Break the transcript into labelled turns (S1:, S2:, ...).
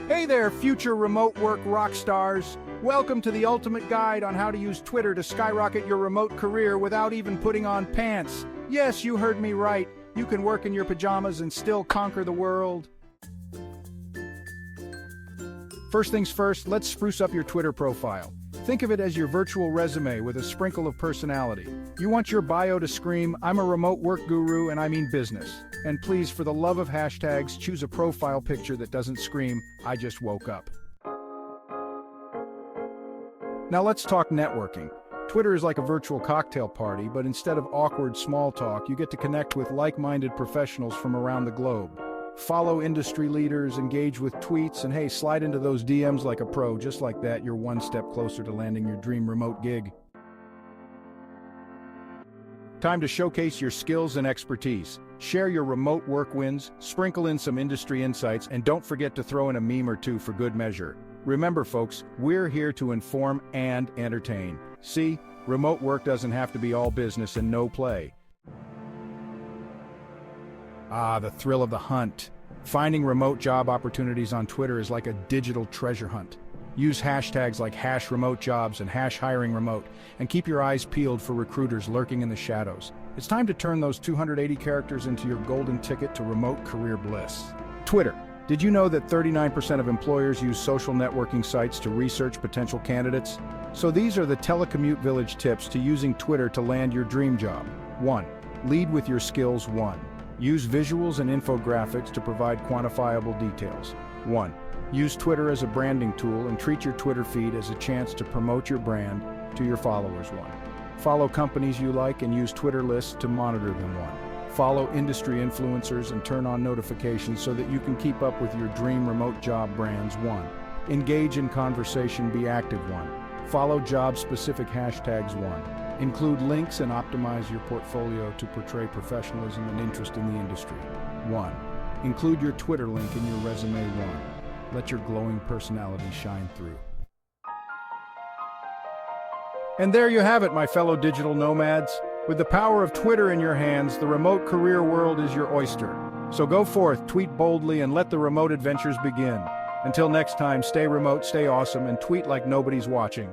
S1: Hey there, future remote work rock stars. Welcome to the ultimate guide on how to use Twitter to skyrocket your remote career without even putting on pants. Yes, you heard me right. You can work in your pajamas and still conquer the world. First things first, let's spruce up your Twitter profile. Think of it as your virtual resume with a sprinkle of personality. You want your bio to scream, "I'm a remote work guru and I mean business." And please, for the love of hashtags, choose a profile picture that doesn't scream, "I just woke up." Now let's talk networking. Twitter is like a virtual cocktail party, but instead of awkward small talk, you get to connect with like-minded professionals from around the globe. Follow industry leaders, engage with tweets, and hey, slide into those DMs like a pro. Just like that, you're one step closer to landing your dream remote gig. Time to showcase your skills and expertise. Share your remote work wins, sprinkle in some industry insights, and don't forget to throw in a meme or two for good measure. Remember, folks, we're here to inform and entertain. See, remote work doesn't have to be all business and no play. Ah, the thrill of the hunt. Finding remote job opportunities on Twitter is like a digital treasure hunt. Use hashtags like #remote_jobs and #hiring_remote, and keep your eyes peeled for recruiters lurking in the shadows. It's time to turn those 280 characters into your golden ticket to remote career bliss. Twitter. Did you know that 39% of employers use social networking sites to research potential candidates? So these are the Telecommute Village tips to using Twitter to land your dream job. 1. Lead with your skills. 1. Use visuals and infographics to provide quantifiable details. 1. Use Twitter as a branding tool and treat your Twitter feed as a chance to promote your brand to your followers. 1. Follow companies you like and use Twitter lists to monitor them. 1. Follow industry influencers and turn on notifications so that you can keep up with your dream remote job brands. 1. Engage in conversation, be active. 1. Follow job-specific hashtags. 1. Include links and optimize your portfolio to portray professionalism and interest in the industry. 1. Include your Twitter link in your resume. 1. Let your glowing personality shine through. And there you have it, my fellow digital nomads. With the power of Twitter in your hands, the remote career world is your oyster. So go forth, tweet boldly, and let the remote adventures begin. Until next time, stay remote, stay awesome, and tweet like nobody's watching.